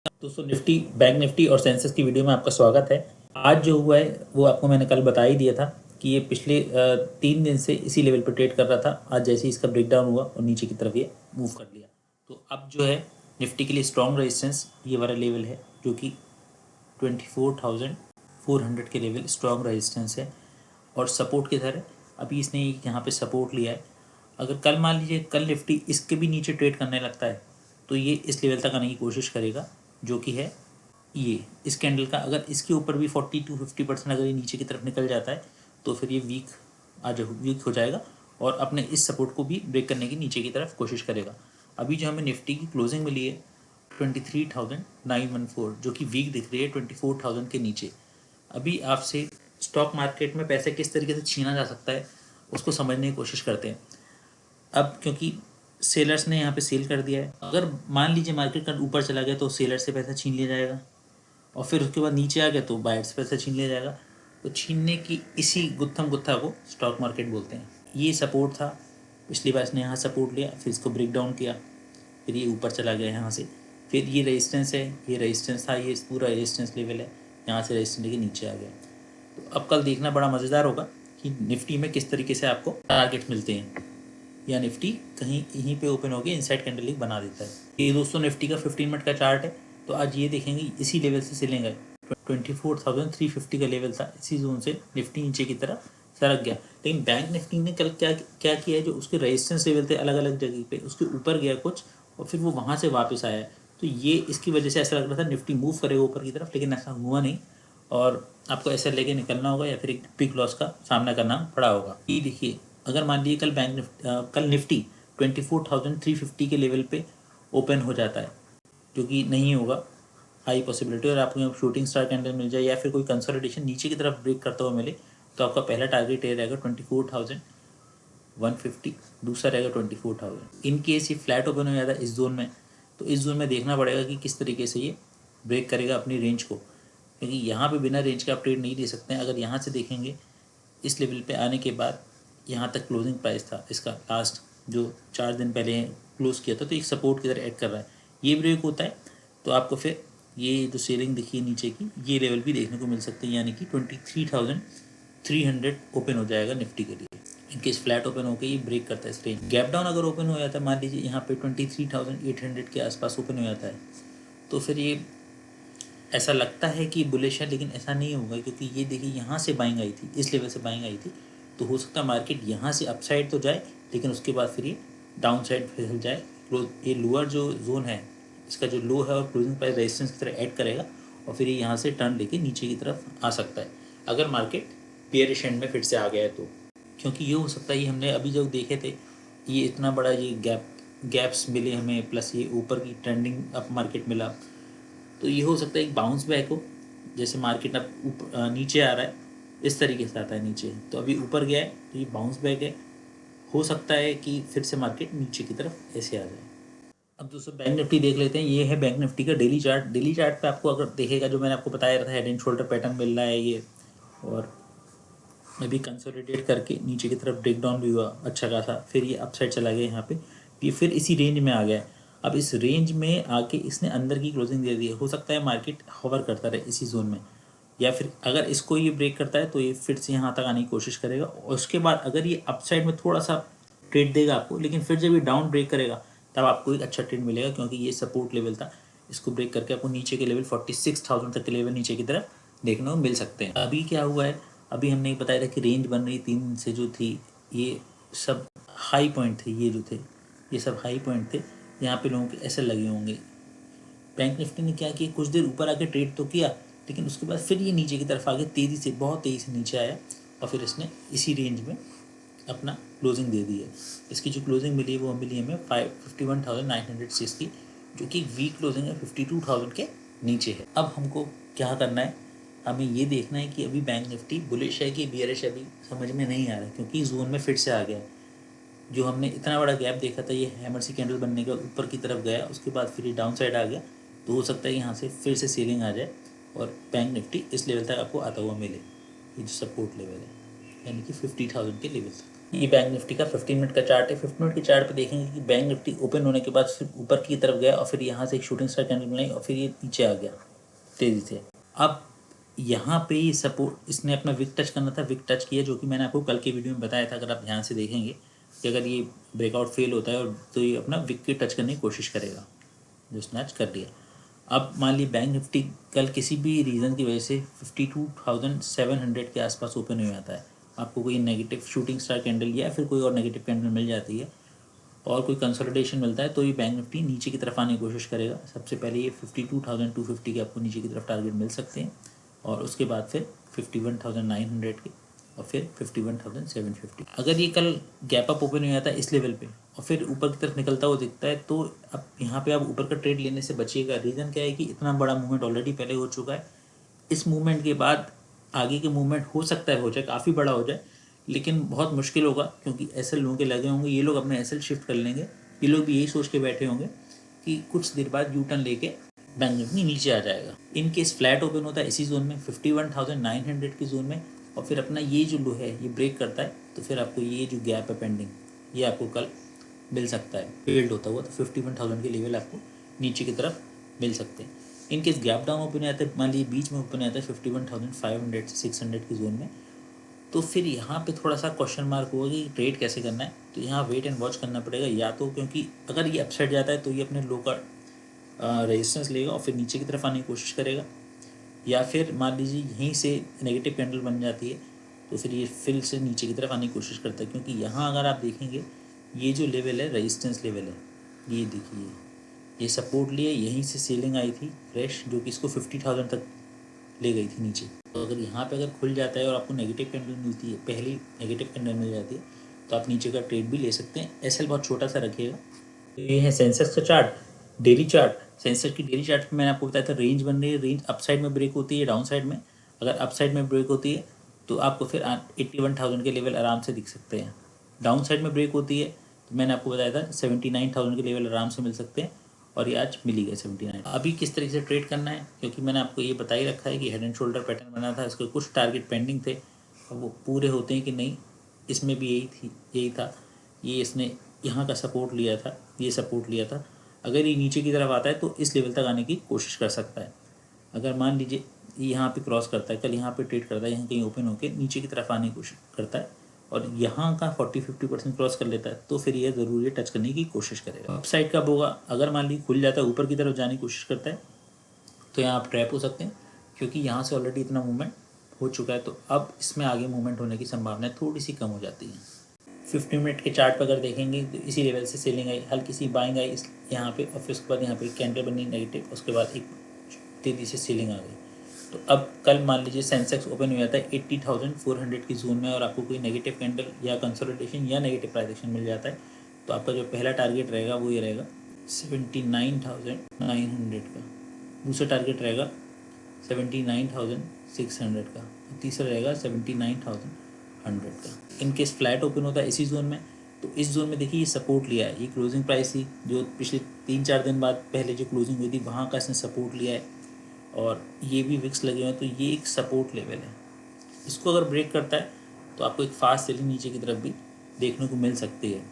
दोस्तों Nifty, bank Nifty और Sensex की वीडियो में आपका स्वागत है। आज जो हुआ है वो आपको मैंने कल बता ही दिया था कि ये पिछले 3 दिन से इसी लेवल पर ट्रेड कर रहा था। आज जैसे ही इसका ब्रेकडाउन हुआ और नीचे की तरफ ये मूव कर लिया, तो अब जो है निफ्टी के लिए स्ट्रॉन्ग रेजिस्टेंस ये वाला लेवल है जो कि 24,400 के लेवल स्ट्रॉन्ग रेजिस्टेंस है और सपोर्ट की तरह अभी इसने यहाँ पे सपोर्ट लिया है। अगर कल मान लीजिए कल निफ्टी इसके भी नीचे ट्रेड करने लगता है तो ये इस लेवल तक आने की कोशिश करेगा जो कि है ये इस कैंडल का। अगर इसके ऊपर भी 40 to 50% अगर ये नीचे की तरफ निकल जाता है तो फिर ये वीक हो जाएगा और अपने इस सपोर्ट को भी ब्रेक करने की नीचे की तरफ कोशिश करेगा। अभी जो हमें निफ्टी की क्लोजिंग मिली है 23,914 जो कि वीक दिख रही है 24,000 के नीचे। अभी आपसे स्टॉक मार्केट में पैसे किस तरीके से छीना जा सकता है उसको समझने की कोशिश करते हैं। अब क्योंकि सेलर्स ने यहाँ पे सेल कर दिया है, अगर मान लीजिए मार्केट का ऊपर चला गया तो सेलर से पैसा छीन लिया जाएगा और फिर उसके बाद नीचे आ गया तो बायर से पैसा छीन लिया जाएगा। तो छीनने की इसी गुत्थम गुत्था को स्टॉक मार्केट बोलते हैं। ये सपोर्ट था, पिछली बार इसने यहाँ सपोर्ट लिया, फिर इसको ब्रेक डाउन किया, फिर ये ऊपर चला गया यहाँ से, फिर ये रेजिस्टेंस है, ये रेजिस्टेंस था, ये पूरा रेजिस्टेंस लेवल है, यहाँ से रेजिस्टेंस लेके नीचे आ गया। तो अब कल देखना बड़ा मज़ेदार होगा कि निफ्टी में किस तरीके से आपको टारगेट मिलते हैं या निफ्टी कहीं यहीं पे ओपन होकर इनसाइड कैंडल बना देता है। ये दोस्तों निफ्टी का 15 मिनट का चार्ट है। तो आज ये देखेंगे इसी लेवल से सेलिंग है, 24,350 का लेवल था, इसी जोन से निफ्टी नीचे की तरफ सरक गया। लेकिन बैंक निफ्टी ने कल क्या क्या किया है, जो उसके रेजिस्टेंस लेवल थे अलग अलग जगह पे उसके ऊपर गया कुछ और फिर वो वहाँ से वापस आया है। तो ये इसकी वजह से ऐसा लग रहा था निफ्टी मूव करेगा ऊपर की तरफ, लेकिन ऐसा हुआ नहीं और आपको ऐसा लेके निकलना होगा या फिर एक बिग लॉस का सामना करना पड़ा होगा। ये देखिए, अगर मान लीजिए कल निफ्टी 24,350 के लेवल पे ओपन हो जाता है, जो कि नहीं होगा, हाई पॉसिबिलिटी, और आपको यहाँ शूटिंग स्टार कैंडल मिल जाए या फिर कोई कंसोलिडेशन नीचे की तरफ ब्रेक करता हुआ मिले, तो आपका पहला टारगेट ये रहेगा 24,150, दूसरा रहेगा 24,000। इन केस ये फ्लैट ओपन हो जाता है इस जोन में, तो इस जोन में देखना पड़ेगा कि किस तरीके से ये ब्रेक करेगा अपनी रेंज को, क्योंकि यहाँ पे बिना रेंज के आप ट्रेड नहीं ले सकते हैं। अगर यहाँ से देखेंगे इस लेवल पे आने के बाद यहाँ तक क्लोजिंग प्राइस था इसका, लास्ट जो 4 दिन पहले क्लोज किया था, तो एक सपोर्ट की तरह ऐड कर रहा है। ये ब्रेक होता है तो आपको फिर ये जो सेलिंग दिखी है नीचे की, ये लेवल भी देखने को मिल सकते हैं, यानी कि 23,300 ओपन हो जाएगा निफ्टी के लिए। इनकेस फ्लैट ओपन होकर ये ब्रेक करता है इस रेंज। गैप डाउन अगर ओपन हो जाता है, मान लीजिए यहाँ पे 23,800 के आसपास ओपन हो जाता है, तो फिर ये ऐसा लगता है कि बुलिश है, लेकिन ऐसा नहीं होगा, क्योंकि ये देखिए यहाँ से बाइंग आई थी, इस लेवल से बाइंग आई थी, तो हो सकता है मार्केट यहाँ से अपसाइड तो जाए लेकिन उसके बाद फिर ये डाउन साइड फिसल जाए। ये लोअर जो जोन है इसका जो लो है और क्लोजिंग प्राइस रेजिस्टेंस की तरह ऐड करेगा और फिर ये यहाँ से टर्न लेके नीचे की तरफ आ सकता है अगर मार्केट बेयरिश एंड में फिर से आ गया है तो। क्योंकि ये हो सकता है, ये हमने अभी जो देखे थे, ये इतना बड़ा ये गैप्स मिले हमें, प्लस ये ऊपर की ट्रेंडिंग अप मार्केट मिला, तो ये हो सकता है एक बाउंस बैक हो, जैसे मार्केट अब नीचे आ रहा है इस तरीके से आता है नीचे, तो अभी ऊपर गया है तो ये बाउंस बैक है, हो सकता है कि फिर से मार्केट नीचे की तरफ ऐसे आ जाए। अब दोस्तों बैंक निफ्टी देख लेते हैं। ये है बैंक निफ्टी का डेली चार्ट। डेली चार्ट पे आपको अगर देखेगा, जो मैंने आपको बताया था, हेड एंड शोल्डर पैटर्न मिल रहा है ये, और अभी कंसोलिडेट करके नीचे की तरफ ब्रेक डाउन भी हुआ अच्छा खासा, फिर ये अपसाइड चला गया यहाँ पे, ये फिर इसी रेंज में आ गया है। अब इस रेंज में आके इसने अंदर की क्लोजिंग दे दी है, हो सकता है मार्केट होवर करता रहे इसी जोन में, या फिर अगर इसको ये ब्रेक करता है तो ये फिर से यहाँ तक आने की कोशिश करेगा और उसके बाद अगर ये अपसाइड में थोड़ा सा ट्रेड देगा आपको, लेकिन फिर जब ये डाउन ब्रेक करेगा तब आपको एक अच्छा ट्रेड मिलेगा, क्योंकि ये सपोर्ट लेवल था, इसको ब्रेक करके आपको नीचे के लेवल 46,000 तक के लेवल नीचे की तरफ देखने को मिल सकते हैं। अभी क्या हुआ है, अभी हमने बताया था कि रेंज बन रही 3 से जो थी, ये सब हाई पॉइंट थे, ये जो थे ये सब हाई पॉइंट थे, यहाँ पे लोगों के ऐसे लगे होंगे। बैंक निफ्टी ने क्या किया, कुछ देर ऊपर आके ट्रेड तो किया, लेकिन उसके बाद फिर ये नीचे की तरफ आगे तेज़ी से, बहुत तेज़ी से नीचे आया और फिर इसने इसी रेंज में अपना क्लोजिंग दे दी है। इसकी जो क्लोजिंग मिली है वो मिली हमें 51,906 की, जो कि वीक क्लोजिंग है 52,000 के नीचे है। अब हमको क्या करना है, हमें ये देखना है कि अभी बैंक निफ्टी बुलिश है कि बियरिश है, अभी समझ में नहीं आ रहा है, क्योंकि जोन में फिर से आ गया। जो हमने इतना बड़ा गैप देखा था, ये हैमर सी कैंडल बनने का ऊपर की तरफ गया, उसके बाद फिर ये डाउन साइड आ गया, तो हो सकता है यहाँ से फिर से सेलिंग आ जाए और बैंक निफ्टी इस लेवल तक आपको आता हुआ मिले, ये जो सपोर्ट लेवल है, यानी कि 50,000 के लेवल तक। ये बैंक निफ्टी का 15 मिनट का चार्ट है। 15 मिनट के चार्ट पे देखेंगे कि बैंक निफ्टी ओपन होने के बाद सिर्फ ऊपर की तरफ गया और फिर यहाँ से एक शूटिंग स्टार कैंडल बनाई और फिर ये नीचे आ गया तेज़ी से। अब यहाँ पे ये सपोर्ट इसने अपना विक टच करना था, विक टच किया, जो कि मैंने आपको कल के वीडियो में बताया था। अगर आप ध्यान से देखेंगे कि अगर ये ब्रेकआउट फेल होता है और तो ये अपना विक के टच करने की कोशिश करेगा, जो स्नैच कर लिया। अब मान ली बैंक निफ्टी कल किसी भी रीज़न की वजह से 52,700 के आसपास ओपन हो जाता है, आपको कोई नेगेटिव शूटिंग स्टार कैंडल या फिर कोई और नेगेटिव कैंडल मिल जाती है और कोई कंसोलिडेशन मिलता है, तो ये बैंक निफ्टी नीचे की तरफ आने की कोशिश करेगा। सबसे पहले ये 52,250 के आपको नीचे की तरफ टारगेट मिल सकते हैं और उसके बाद फिर 51,900 के और फिर 51,750। अगर ये कल गैप अप ओपन हो जाता है इस लेवल पे और फिर ऊपर की तरफ निकलता हुआ दिखता है, तो अब यहाँ पे आप ऊपर का ट्रेड लेने से बचिएगा। रीज़न क्या है कि इतना बड़ा मूवमेंट ऑलरेडी पहले हो चुका है। इस मूवमेंट के बाद आगे के मूवमेंट हो सकता है हो जाए, काफ़ी बड़ा हो जाए, लेकिन बहुत मुश्किल होगा क्योंकि एसएल लोगों के लगे होंगे। ये लोग अपने एसएल शिफ्ट कर लेंगे। ये लोग भी यही सोच के बैठे होंगे कि कुछ देर बाद यू टर्न लेके बैंक निफ्टी नीचे आ जाएगा। इन केस फ्लैट ओपन होता है इसी जोन में 51,900 की जोन में और फिर अपना ये जो लो है ये ब्रेक करता है, तो फिर आपको ये जो गैप है पेंडिंग, ये आपको कल मिल सकता है। फेल्ड होता हुआ तो 51,000 के लेवल आपको नीचे की तरफ मिल सकते हैं। In case gap down open आता है, मान लीजिए बीच में ओपन आता है 51,500 से 600 की जोन में, तो फिर यहाँ पे थोड़ा सा क्वेश्चन मार्क होगा कि ट्रेड कैसे करना है। तो यहाँ वेट एंड वॉच करना पड़ेगा, या तो क्योंकि अगर ये अपसाइड जाता है तो ये अपने लो का रेजिस्टेंस लेगा और फिर नीचे की तरफ आने की कोशिश करेगा, या फिर मान लीजिए यहीं से नेगेटिव कैंडल बन जाती है तो फिर ये फिर से नीचे की तरफ आने की कोशिश करता है। क्योंकि यहाँ अगर आप देखेंगे ये जो लेवल है रेजिस्टेंस लेवल है, ये देखिए ये सपोर्ट लिए, यहीं से सेलिंग आई थी फ्रेश जो कि इसको 50,000 तक ले गई थी नीचे। तो अगर यहाँ पे अगर खुल जाता है और आपको नेगेटिव कैंडल मिलती है, पहली नेगेटिव कैंडल मिल जाती है, तो आप नीचे का ट्रेड भी ले सकते हैं। एसएल बहुत छोटा सा रखिएगा। ये है सेंसेक्स का चार्ट, डेली चार्ट। सेंसेक्स की डेली चार्ट में मैंने आपको बताया था रेंज बन रही है, रेंज अपसाइड में ब्रेक होती है, डाउन साइड में। अगर अपसाइड में ब्रेक होती है तो आपको फिर 81,000 के लेवल आराम से दिख सकते हैं। डाउन साइड में ब्रेक होती है तो मैंने आपको बताया था 79,000 के लेवल आराम से मिल सकते हैं और ये आज मिल ही गए 79। अभी किस तरीके से ट्रेड करना है, क्योंकि मैंने आपको ये बता ही रखा है कि हेड एंड शोल्डर पैटर्न बना था, इसके कुछ टारगेट पेंडिंग थे, अब वो पूरे होते हैं कि नहीं, इसमें भी यही था। ये इसने यहाँ का सपोर्ट लिया था, ये सपोर्ट लिया था। अगर ये नीचे की तरफ आता है तो इस लेवल तक आने की कोशिश कर सकता है। अगर मान लीजिए यहाँ पे क्रॉस करता है, कल यहाँ पे ट्रेड करता है, यहाँ कहीं ओपन होकर नीचे की तरफ आने की कोशिश करता है और यहाँ का 40-50% क्रॉस कर लेता है, तो फिर ये ज़रूर टच करने की कोशिश करेगा। अप साइड कब होगा, अगर मान लीजिए खुल जाता है ऊपर की तरफ जाने की कोशिश करता है तो यहाँ आप ट्रैप हो सकते हैं, क्योंकि यहाँ से ऑलरेडी इतना मूवमेंट हो चुका है। तो अब इसमें आगे मूवमेंट होने की संभावनाएं थोड़ी सी कम हो जाती हैं। 50 मिनट के चार्ट पर अगर देखेंगे तो इसी लेवल से सेलिंग आई, हल्की सी बाइंग आई इस यहाँ पे और फिर उसके बाद यहाँ पे कैंडल बनी नेगेटिव, उसके बाद एक तेज़ी से सेलिंग आ गई। तो अब कल मान लीजिए सेंसेक्स ओपन हो जाता है 80,400 की जोन में और आपको कोई नेगेटिव कैंडल या कंसोलिडेशन या नेगेटिव प्राइस एक्शन मिल जाता है, तो आपका जो पहला टारगेट रहेगा वो ये रहेगा 79,900 का, दूसरा टारगेट रहेगा 79,600 का, तीसरा रहेगा 79,100 का। इन केस फ्लैट ओपन होता है इसी जोन में, तो इस जोन में देखिए ये सपोर्ट लिया है, ये क्लोजिंग प्राइस थी जो पिछले 3-4 दिन बाद पहले जो क्लोजिंग हुई थी वहाँ का इसने सपोर्ट लिया है और ये भी विक्स लगे हुए हैं, तो ये एक सपोर्ट लेवल है। इसको अगर ब्रेक करता है तो आपको एक फास्ट सेलिंग नीचे की तरफ भी देखने को मिल सकती है।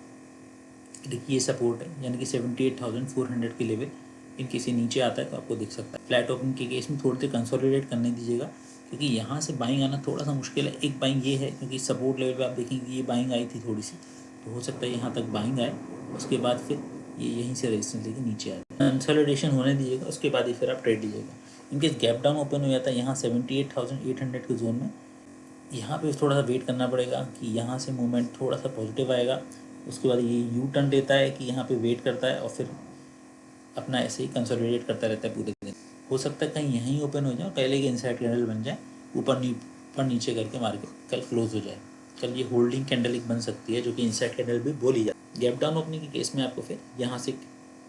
देखिए ये सपोर्ट है, यानी कि 78,400 के लेवल इन किसी नीचे आता है तो आपको दिख सकता है। फ्लैट ओपन के केस में थोड़ी देर कंसोलिडेट करने दीजिएगा, क्योंकि यहाँ से बाइंग आना थोड़ा सा मुश्किल है। एक बाइंग ये है क्योंकि सपोर्ट लेवल पे आप देखेंगे ये बाइंग आई थी थोड़ी सी, तो हो सकता है यहाँ तक बाइंग आए, उसके बाद फिर ये यहीं से रेजिस्टेंस लेके नीचे आए। कंसोलिडेशन होने दीजिएगा, उसके बाद ही फिर आप ट्रेड लीजिएगा। इनकेस गैप डाउन ओपन हो जाता है यहाँ 78,800 के जोन में, यहाँ पे थोड़ा सा वेट करना पड़ेगा कि यहाँ से मूवमेंट थोड़ा सा पॉजिटिव आएगा, उसके बाद ये यू टर्न लेता है कि यहाँ पे वेट करता है और फिर अपना ऐसे ही कंसोलिडेट करता रहता है पूरे दिन। हो सकता है कहीं यहीं ओपन हो जाए, पहले के इनसाइड कैंडल बन जाए, ऊपर नीचे करके मार्केट कल क्लोज हो जाए। कल ये होल्डिंग कैंडल एक बन सकती है जो कि इनसाइड कैंडल भी बोली जाए। गैप डाउन ओपनिंग के केस में आपको फिर यहाँ से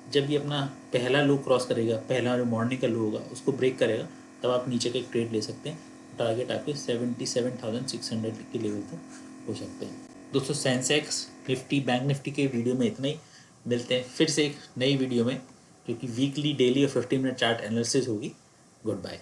जब ये अपना पहला लो क्रॉस करेगा, पहला जो मॉर्निंग का लो होगा उसको ब्रेक करेगा, तब आप नीचे का एक ट्रेड ले सकते हैं। टारगेट आपके 77,600 के लेवल तक हो सकते हैं। दोस्तों सेंसेक्स, निफ्टी, बैंक निफ्टी के वीडियो में इतना ही। मिलते हैं फिर से एक नई वीडियो में, जो कि वीकली, डेली और 15 मिनट चार्ट एनालिसिस होगी। Good bye.